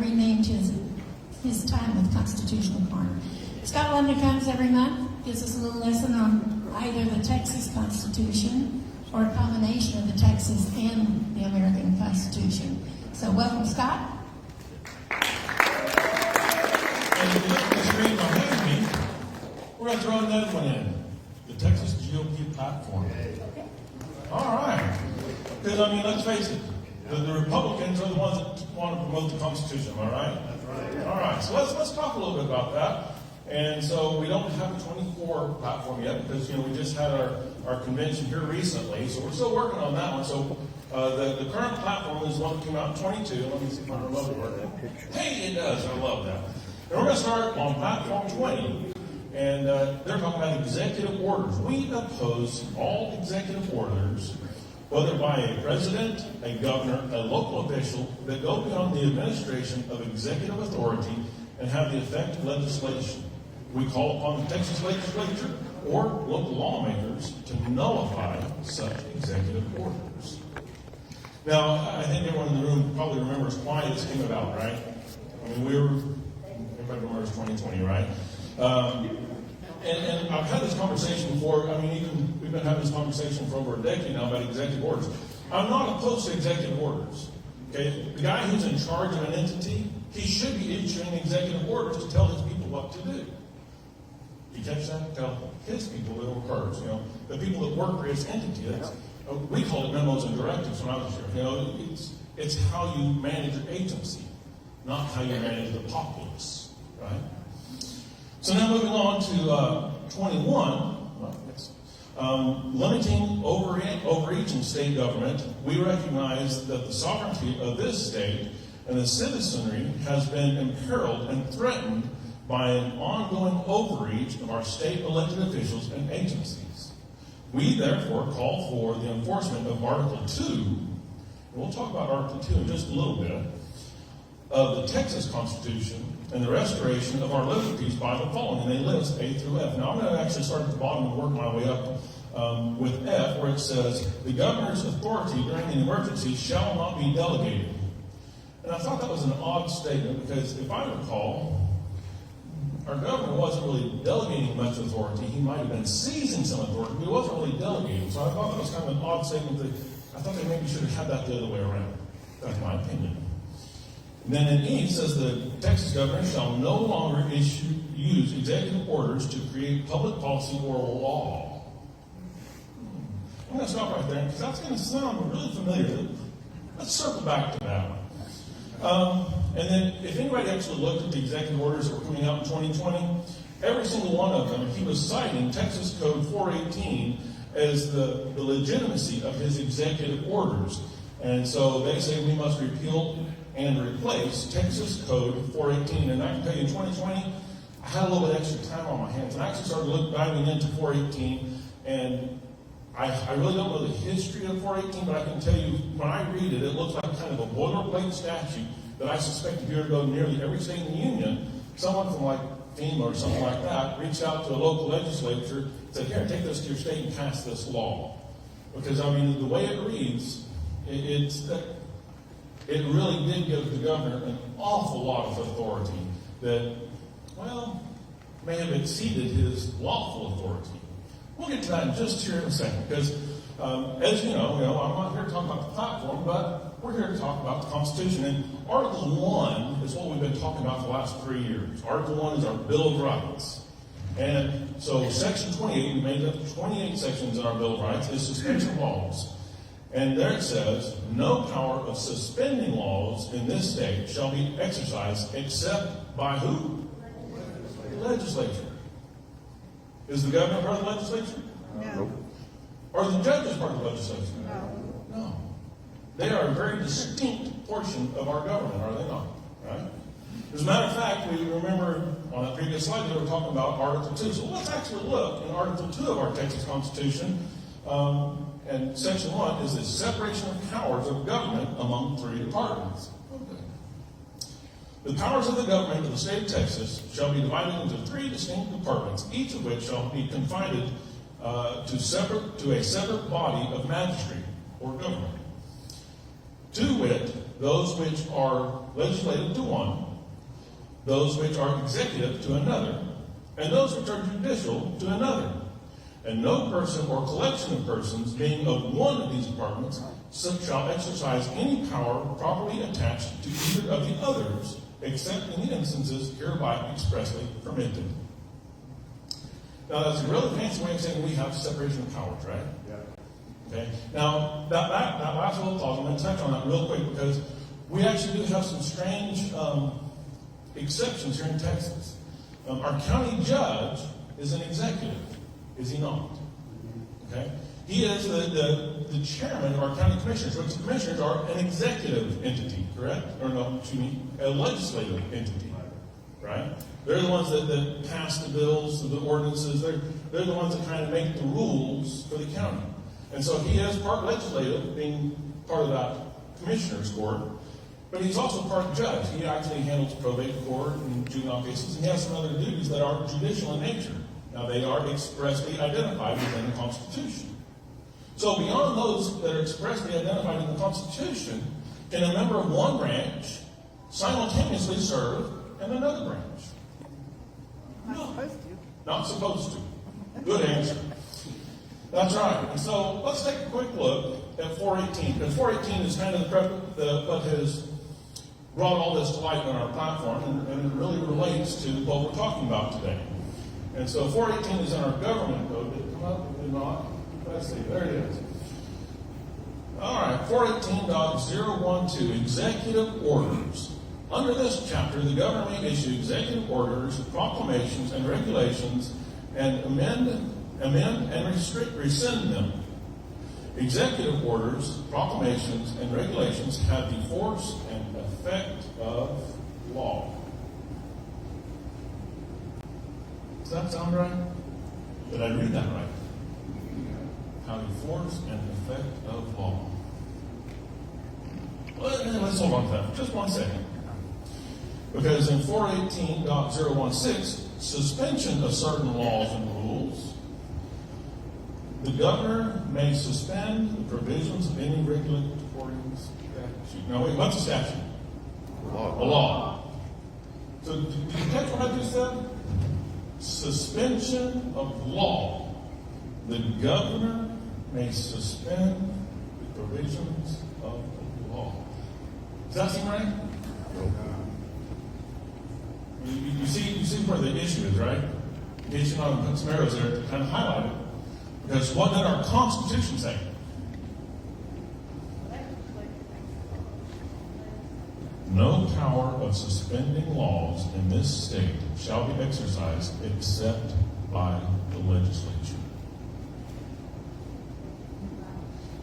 renamed his time with Constitutional Corner. Scott London comes every month, gives us a little lesson on either the Texas Constitution or a combination of the Texas and the American Constitution. So welcome, Scott. And if you look at the screen behind me, we're going to throw another one in. The Texas GOP platform. All right. Because, I mean, let's face it, the Republicans are the ones that want to promote the Constitution, am I right? That's right. All right. So let's talk a little bit about that. And so we don't have a 24 platform yet because, we just had our convention here recently. So we're still working on that one. So the current platform is one that came out in 22. Let me see if I remember it. Hey, it does. I love that. And we're going to start on platform 20. And they're talking about executive orders. We oppose all executive orders, whether by a president, a governor, a local official, that go beyond the administration of executive authority and have the effect of legislation. We call upon the Texas legislature or local lawmakers to nullify such executive orders. Now, I think everyone in the room probably remembers why this came about, right? I mean, everybody remembers 2020, right? And I've had this conversation before. I mean, we've been having this conversation for over a decade now about executive orders. I'm not opposed to executive orders. Okay, the guy who's in charge of an entity, he should be issuing executive orders to tell his people what to do. You catch that? Tell his people that workers, the people that work for his entity. We call it memos and directives when I was here. It's how you manage your agency, not how you manage the populace, right? So now moving on to 21, limiting overreach in state government, we recognize that the sovereignty of this state and the citizenry has been imperiled and threatened by an ongoing overreach of our state elected officials and agencies. We therefore call for the enforcement of Article 2, and we'll talk about Article 2 in just a little bit, of the Texas Constitution and the restoration of our liberties by the following. And they list A through F. Now I'm going to actually start at the bottom and work my way up with F, where it says, the governor's authority during an emergency shall not be delegated. And I thought that was an odd statement because if I recall, our governor wasn't really delegating much authority. He might have been seizing some authority, but he wasn't really delegating. So I thought that was kind of an odd statement. That I thought they maybe should have had that the other way around. That's my opinion. And then in E, it says the Texas governor shall no longer use executive orders to create public policy or law. I'm going to stop right there because that's going to sound really familiar. Let's circle back to that one. And then if anybody actually looked at the executive orders that were coming out in 2020, every single one of them, he was citing Texas Code 418 as the legitimacy of his executive orders. And so they say we must repeal and replace Texas Code 418. And I can tell you in 2020, I had a little bit extra time on my hands. And I actually started diving into 418. And I really don't know the history of 418, but I can tell you, when I read it, it looks like kind of a boilerplate statute that I suspect if you were to go to nearly every state in the union, someone from like FEMA or something like that reached out to a local legislature and said, here, take this to your state and pass this law. Because, I mean, the way it reads, it really did give the governor an awful lot of authority that, well, may have exceeded his lawful authority. We'll get to that in just here in a second, because as you know, I'm not here to talk about the platform, but we're here to talk about the Constitution. And Article 1 is what we've been talking about for the last 3 years. Article 1 is our Bill of Rights. And so Section 28, we made up 28 sections in our Bill of Rights, is suspension laws. And there it says, no power of suspending laws in this state shall be exercised except by who? The legislature. Is the governor part of the legislature? No. Are the judges part of the legislature? No. No. They are a very distinct portion of our government, are they not? Right? As a matter of fact, we remember on the previous slide they were talking about Article 2. So let's actually look in Article 2 of our Texas Constitution. And Section 1 is the separation of powers of government among 3 departments. Okay. The powers of the government of the state of Texas shall be divided into 3 distinct departments, each of which shall be confined to a separate body of magistrate or government. To wit, those which are legislative to one, those which are executive to another, and those which are judicial to another. And no person or collection of persons being of one of these departments shall exercise any power properly attached to either of the others, except in the instances hereby expressly permitted. Now, that's a really fancy way of saying we have separation of powers, right? Yeah. Okay. Now, that last little clause, I'm going to touch on that real quick because we actually do have some strange exceptions here in Texas. Our county judge is an executive, is he not? Okay. He is the chairman of our county commissioners, which the commissioners are an executive entity, correct? Or no, excuse me, a legislative entity, right? They're the ones that pass the bills, the ordinances. They're the ones that kind of make the rules for the county. And so he is part legislative, being part of that commissioner's court, but he's also part judge. He actually handles probate court and juvenile cases, and he has some other duties that are judicial in nature. Now, they are expressly identified within the Constitution. So beyond those that are expressly identified in the Constitution, can a member of one branch simultaneously serve in another branch? No. Not supposed to. Good answer. That's right. And so let's take a quick look at 418. Because 418 is kind of what has brought all this to light on our platform, and it really relates to what we're talking about today. And so 418 is in our government code. Did it come up? Did it not? Let's see. There it is. All right. 418.012, executive orders. Under this chapter, the governor may issue executive orders, proclamations, and regulations, and amend and rescind them. Executive orders, proclamations, and regulations have the force and effect of law. Does that sound right? Did I read that right? Have the force and effect of law. Well, let's hold on to that for just 1 second. Because in 418.016, suspension of certain laws and rules, the governor may suspend the provisions of any regulatory statute. Now, wait, what's a statute? A law. So, did you catch what I just said? Suspension of law. The governor may suspend the provisions of the law. Does that seem right? You see where the issue is, right? In case you're not putting some arrows there to kind of highlight it. Because what did our Constitution say? No power of suspending laws in this state shall be exercised except by the legislature.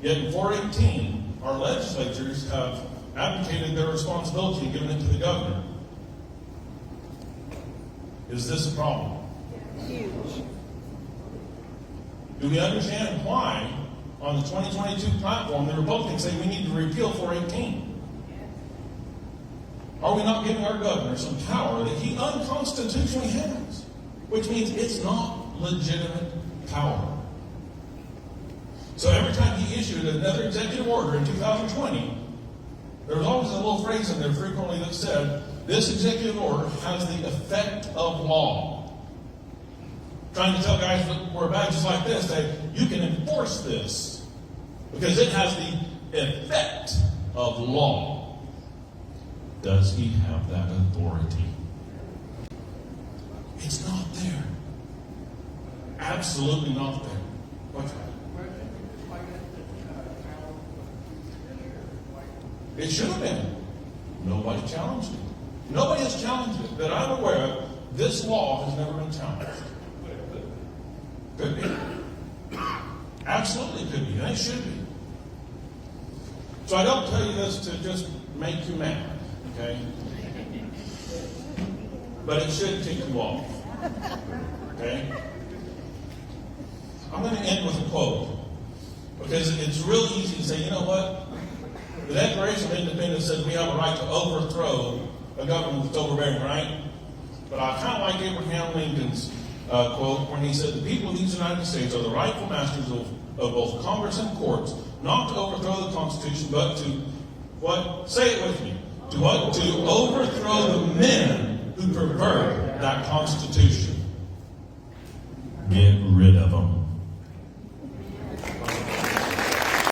Yet in 418, our legislatures have abdicated their responsibility and given it to the governor. Is this a problem? Huge. Do we understand why, on the 2022 platform, the Republicans say we need to repeal 418? Are we not giving our governor some power that he unconstitutionally has? Which means it's not legitimate power. So every time he issued another executive order in 2020, there was always a little phrase in there frequently that said, this executive order has the effect of law. Trying to tell guys that wear badges like this that you can enforce this because it has the effect of law. Does he have that authority? It's not there. Absolutely not there. What's that? It should have been. Nobody challenged it. Nobody has challenged it that I'm aware of. This law has never been challenged. Could be. Absolutely could be. And it should be. So I don't tell you this to just make you mad, okay? But it should tick you off. Okay? I'm going to end with a quote. Because it's really easy to say, you know what? The Declaration of Independence says we have a right to overthrow a government that's overbearing, right? But I kind of like Abraham Lincoln's quote when he said, the people of these United States are the rightful masters of both Congress and courts, not to overthrow the Constitution, but to, what? Say it with me. To what? To overthrow the men who pervert that Constitution. Get rid